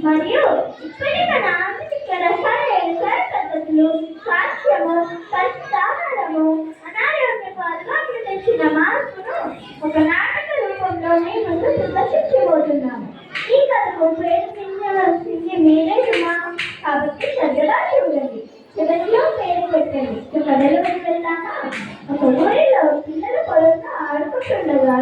మరియు ఇప్పటిక నామిక రసాయన పద్ధతులు సాక్ష్యము పరిస్థానము అనారోగ్యపు అలవాట్లు తెచ్చిన మార్పును ఒక నాటక రూపంలోనే ముందు ప్రదర్శించబోతున్నాము. ఈ కథకు ప్రయత్నించవలసింది మీరే సుమా, కాబట్టి శ్రద్ధగా చూడండి, చివరిలో పేరు పెట్టండి. కథలోకి వెళ్తామా? ఒక ఊరిలో పిల్లలు పొలంలో ఆడుకుంటుండగా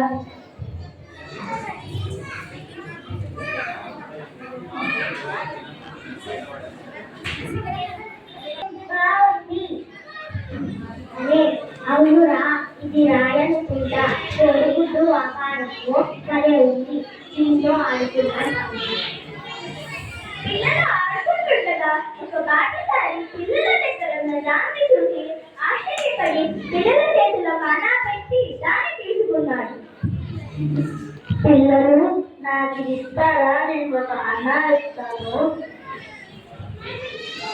అవునురా, ఇది రాయనుకుంటా, కోడిగుడ్డు ఆకారము వలె ఉంది, దీంతో ఆడుకుంటాను. పిల్లలు ఆడుకుంటుండగా ఒక బాటసారి పిల్లల దగ్గర ఉన్న దాన్ని చూసి ఆశ్చర్యపడి పిల్లల చేతిలో కానా పెట్టి దాన్ని తీసుకున్నాడు. పిల్లలు నాకు ఇస్తారా? నేను ఒక అన్నా ఇస్తాను.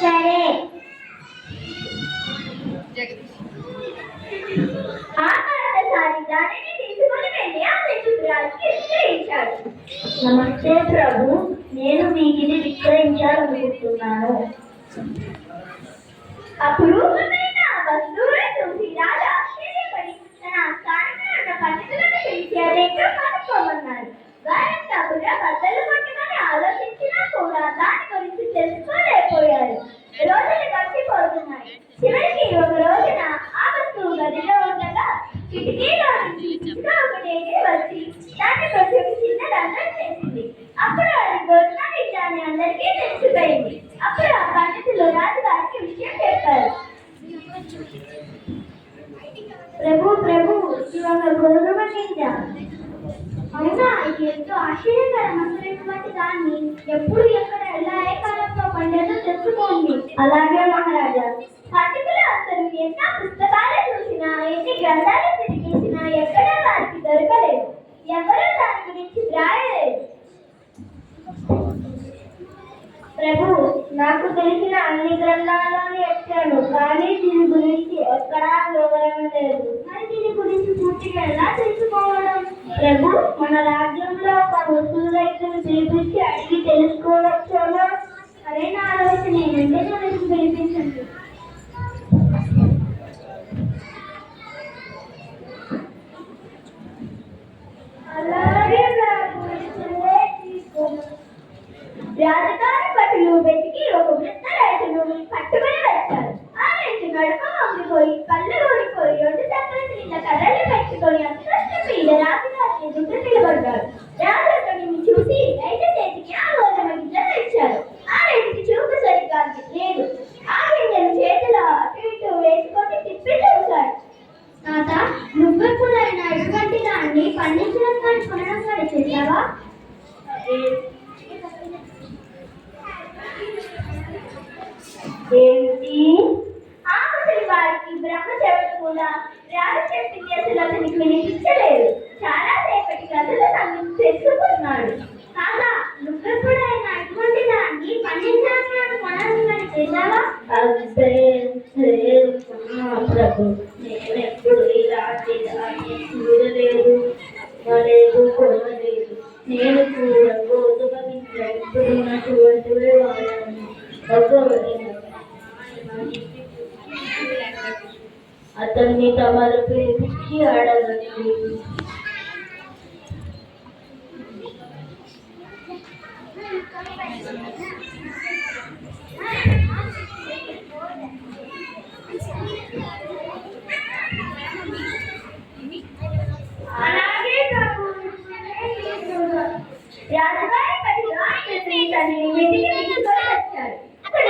సరే. దానిని తీసుకొని వెళ్ళి ఆ శిశురాలికి విక్రయించాడు. నమస్తే ప్రభు, నేను మీకు ఇది విక్రయించాలనుకుంటున్నాను. అపురూపమైన వస్తువులను చూసి రాజు ఆశ్చర్యపడి తన స్థానంలో ఉన్న పండితులను పిలిచి అదేంటో కనుక్కోమన్నాడు. వారంతా కూడా బద్దలు కొట్టుకొని ఆలోచించినా కూడా దాని గురించి తెలుసుకోలేకపోయారు. రోజులు గడిచిపోతున్నాయి. చివరికి ఒక రోజున ఆ వస్తువు గదిలో ఉండగా కిటికీలో నుంచి ఒకటి వచ్చి దాన్ని కొంచెం చిన్న రంధ్రం చేసింది. అప్పుడు అది గొడవ విషయాన్ని అందరికీ తెలిసిపోయింది. అప్పుడు ఆ పండితులు రాజుగారికి విషయం చెప్పారు. ప్రభు ప్రభు, ఇది ఒక గౌరవ గింజ. అవునా? ఇది ఎంతో ఆశ్చర్యకరమైనటువంటి దాన్ని ఎప్పుడు ఎక్కడ ఎలా ఏ కాలంలో పండేదో తెలుసుకోండి. అలాగే మహారాజా. పండితులు అందరూ ఎన్నో పుస్తకాలు చూసినా, ఎన్ని గ్రంథాలు తిరిగేసినా ఎక్కడా వారికి దొరకలేదు. ఎవరూ దాని గురించి వ్రాయలేదు. ప్రభు, నాకు తెలిసిన అన్ని గ్రంథాలను ఎక్కాను, కానీ దీని గురించి ఎక్కడా వివరణ లేదు. మరి దీని గురించి పూర్తిగా ఎలా తెలుసుకోవడం? ప్రభు, మన రాజ్యంలో ఒక వస్తువు రైతును పిలిపించి అడిగి తెలుసుకోవచ్చామా? సరైన ఆలోచన ఏమంటే మనకు పిలిపించండి. అలాగే రాజధాని పట్టులు వెతికి ఒక వృద్ధ రైతును పట్టుకుని వచ్చారు. ఆ రైతు నడుమ వంగిపోయి కళ్ళు ఊడిపోయి రెండు చక్కల మీద కర్రలు పెట్టుకొని అంతస్తు మీద రాజుగారి ఎదుట నిలబడ్డాడు. రాజు అతడిని చూసి రైతు చేతికి ఆ గోధుమ గింజలు ఇచ్చారు. ఆ రైతుకి చూపు సరిగ్గా లేదు. ఆ గింజలు చేతిలో అటు ఇటు వేసుకొని తిప్పి చూశాడు. తాత, నువ్వెప్పుడైనా ఇటువంటి దాన్ని పండించడం కానీ కొనడం కానీ చేశావా? ఏమిటి? ఆ ముసలి వారికి బ్రహ్మ చెవులు కూడా రాజు చెప్పింది అసలు అతనికి వినిపించలేదు. చాలా సేపటి కథలు సంగతి తెలుసుకున్నాడు. కాగా, నువ్వెప్పుడైనా ఇటువంటి దాన్ని పండించడం కొనడం కానీ చేశావా? ప్రభు, నేను ఎప్పుడు ఇలాంటి దాన్ని చూడలేదు, కొనలేదు. నేను కూడా గోధుమ గింజ ఎప్పుడున్నటువంటివే వాడాను. అతన్ని తమరు పిలిపించి అడగండి. అలాగే రాజుగారి పట్టిలో వెతికి వచ్చారు. అక్కడ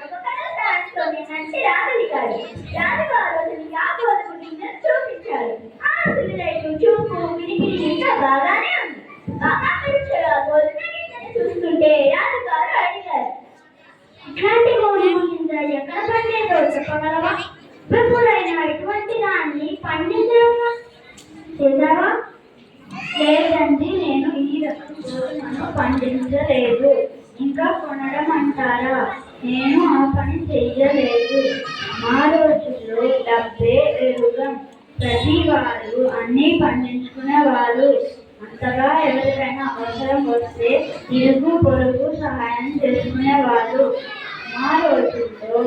ఒక కథ దాంట్లోనే మంచి రాగలిగాడు. రాజుగారు అతనికి ఆ గోధుమ గింజలు చూపించారు. ఆ ముసలి రైతు చూపు వినికిడి ఇంకా బాగానే ఉంది. బాగా పరీక్షగా గోధుమ గింజను చూస్తుంటే రాజుగారు అడిగారు, ఇట్లాంటి గోధుమ గింజ ఎక్కడ పండేదో చెప్పగలవా? ఎప్పుడైనా ఇటువంటి దాన్ని పండించడం చేశావా? లేదండి, నేను ఈ రకం గోధుమను పండించలేదు. ఇంకా కొనడం అంటారా? నేను ఆ పని చెయ్యలేదు. మా రోజుల్లో డబ్బే ఎరుగం. ప్రతి వారు అన్నీ పండించుకునేవారు. అంతగా ఎవరికైనా అవసరం వస్తే ఇరుగు పొరుగు సహాయం చేసుకునేవాళ్ళు. మా రోజుల్లో